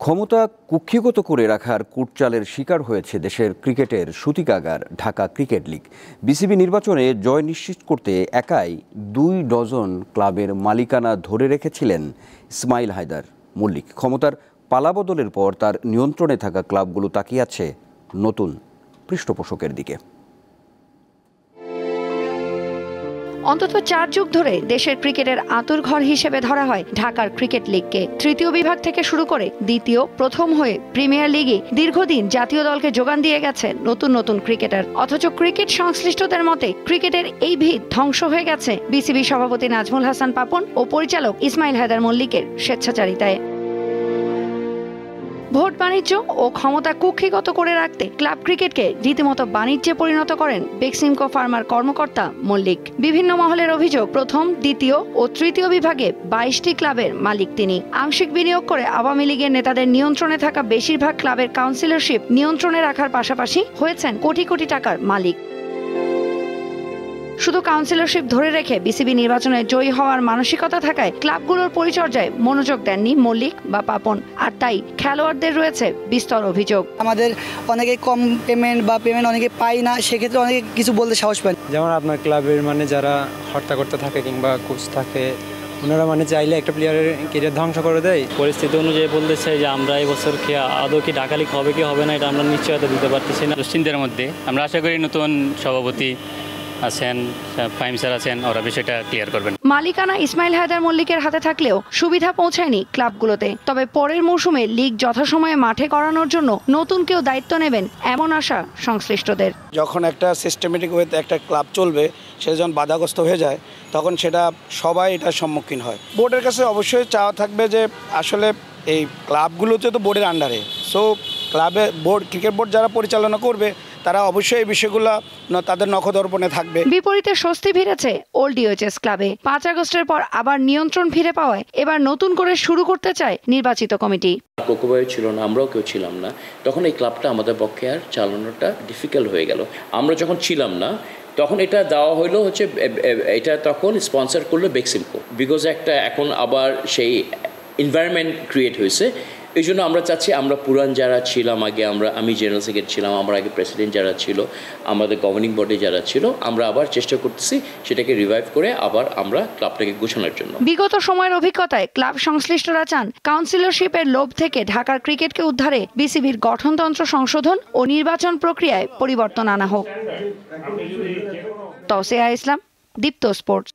ক্ষমতা কুক্ষিগত করে রাখার কূটচালের শিকার হয়েছে দেশের ক্রিকেটের সূতিকাগার ঢাকা ক্রিকেট লিগ। বিসিবি নির্বাচনে জয় নিশ্চিত করতে একাই 2 ডজন ক্লাবের মালিকানা ধরে রেখেছিলেন ইসমাইল হায়দার মল্লিক। ক্ষমতার পালাবদলের পর তার নিয়ন্ত্রণে থাকা ক্লাবগুলো তাকিয়ে আছে নতুন পৃষ্ঠপোষকের দিকে। অন্তত 4 যুগ ধরে দেশের ক্রিকেটের আঁতুড়ঘর হিসেবে ধরা হয় ঢাকার ক্রিকেট লিগকে। তৃতীয় বিভাগ থেকে শুরু করে দ্বিতীয়, প্রথম হয়ে প্রিমিয়ার লিগে দীর্ঘদিন জাতীয় দলকে যোগান দিয়ে গেছে নতুন নতুন ক্রিকেটার। অথচ ক্রিকেট সংশ্লিষ্টদের মতে ক্রিকেটের এই ভিত ধ্বংস হয়ে গেছে বিসিবি সভাপতি নাজমুল হাসান পাপন ও পরিচালক ইসমাইল হায়দার মল্লিকের স্বেচ্ছাচারিতায়। ভোট বাণিজ্য ও ক্ষমতা কুক্ষিগত করে রাখতে ক্লাব ক্রিকেটকে রীতিমতো বাণিজ্যে পরিণত করেন বেক্সিমকো ফার্মার কর্মকর্তা মল্লিক। বিভিন্ন মহলের অভিযোগ, প্রথম, দ্বিতীয় ও তৃতীয় বিভাগে 22টি ক্লাবের মালিক তিনি। আংশিক বিনিয়োগ করে আওয়ামী লীগের নেতাদের নিয়ন্ত্রণে থাকা বেশিরভাগ ক্লাবের কাউন্সিলরশিপ নিয়ন্ত্রণে রাখার পাশাপাশি হয়েছেন কোটি কোটি টাকার মালিক। শুধু কাউন্সিলরশিপ ধরে রেখে বিসিবি নির্বাচনে জয়ী হওয়ার মানসিকতা থাকায় ক্লাবগুলোর পরিচর্যায় মনোযোগ দেননি মল্লিক বা পাপন, আর তাই খেলোয়াড়দের রয়েছে বিস্তর অভিযোগ। আমাদের অনেকে কম পেমেন্ট বা পেমেন্ট অনেকে পাই না, সেক্ষেত্রে অনেকে কিছু বলতে সাহস পায়। যেমন আপনার ক্লাবের যারা হর্তাকর্তা থাকে কিংবা কোচ থাকে, ওনারা চাইলে একটা প্লেয়ারের কেরিয়ার ধ্বংস করে দেয়। পরিস্থিতি অনুযায়ী বলতেছে যে আমরা এই বছর আদৌ কি ঢাকা লিগ হবে কি হবে না, এটা আমরা নিশ্চয়তা দিতে পারতেছি না। দুশ্চিন্তার মধ্যে আমরা আশা করি নতুন সভাপতি আছেন, ফাহিম স্যার আছেন, ওরা বিষয়টা ক্লিয়ার করবেন। মালিকানা ইসমাইল হায়দার মল্লিকের হাতে থাকলেও সুবিধা পৌঁছায়নি ক্লাবগুলোতে। তবে পরের মৌসুমে লিগ যথাসময়ে মাঠে করানোর জন্য নতুন কেউ দায়িত্ব নেবেন এমন আশা সংশ্লিষ্টদের। যখন একটা সিস্টেমেটিক ওয়েতে একটা ক্লাব চলবে, সেটা যখন বাধাগ্রস্ত হয়ে যায় তখন সেটা সবাই এটার সম্মুখীন হয়। বোর্ডের কাছে অবশ্যই চাওয়া থাকবে যে আসলে এই ক্লাবগুলোতে তো বোর্ডের আন্ডারে, সো ক্লাবে বোর্ড, ক্রিকেট বোর্ড যারা পরিচালনা করবে তারা অবশ্যই এই বিষয়গুলো তাদের নখদর্পণে থাকবে। বিপরীতে স্বস্তি ফিরেছে ওল্ড ইউএচএস ক্লাবে। 5 আগস্টের পর আবার নিয়ন্ত্রণ ফিরে পাওয়ায় এবার নতুন করে শুরু করতে চায় নির্বাচিত কমিটি। কোকোবাই ছিল না, আমরাও কেউ ছিলাম না, তখন এই ক্লাবটা আমাদের পক্ষে আর চালানোটা ডিফিকাল্ট হয়ে গেল। আমরা যখন ছিলাম না তখন এটা দেওয়া হলো এটা তখন স্পন্সর করলো বেক্সিমকো, বিকজ একটা এখন আবার সেই এনভায়রনমেন্ট ক্রিয়েট হয়েছে। এই জন্য আমরা চাচ্ছি আমরা পুরান যারা ছিলাম আগে, আমি জেনারেল সেক্রেটারি ছিলাম, আমার আগে প্রেসিডেন্ট যারা ছিল, আমাদের গভর্নিং বডি যারা ছিল, আমরা আবার চেষ্টা করতেছি সেটাকে রিভাইভ করে আবার আমরা ক্লাবটাকে গোছানোর জন্য। বিগত সময়ের অভিজ্ঞতায় ক্লাব সংশ্লিষ্টরা চান কাউন্সিলরশিপের লোভ থেকে ঢাকার ক্রিকেটকে উদ্ধারে বিসিবির গঠনতন্ত্র সংশোধন ও নির্বাচন প্রক্রিয়ায় পরিবর্তন আনা হোক। তৌসিয়া ইসলাম, দীপ্ত স্পোর্টস।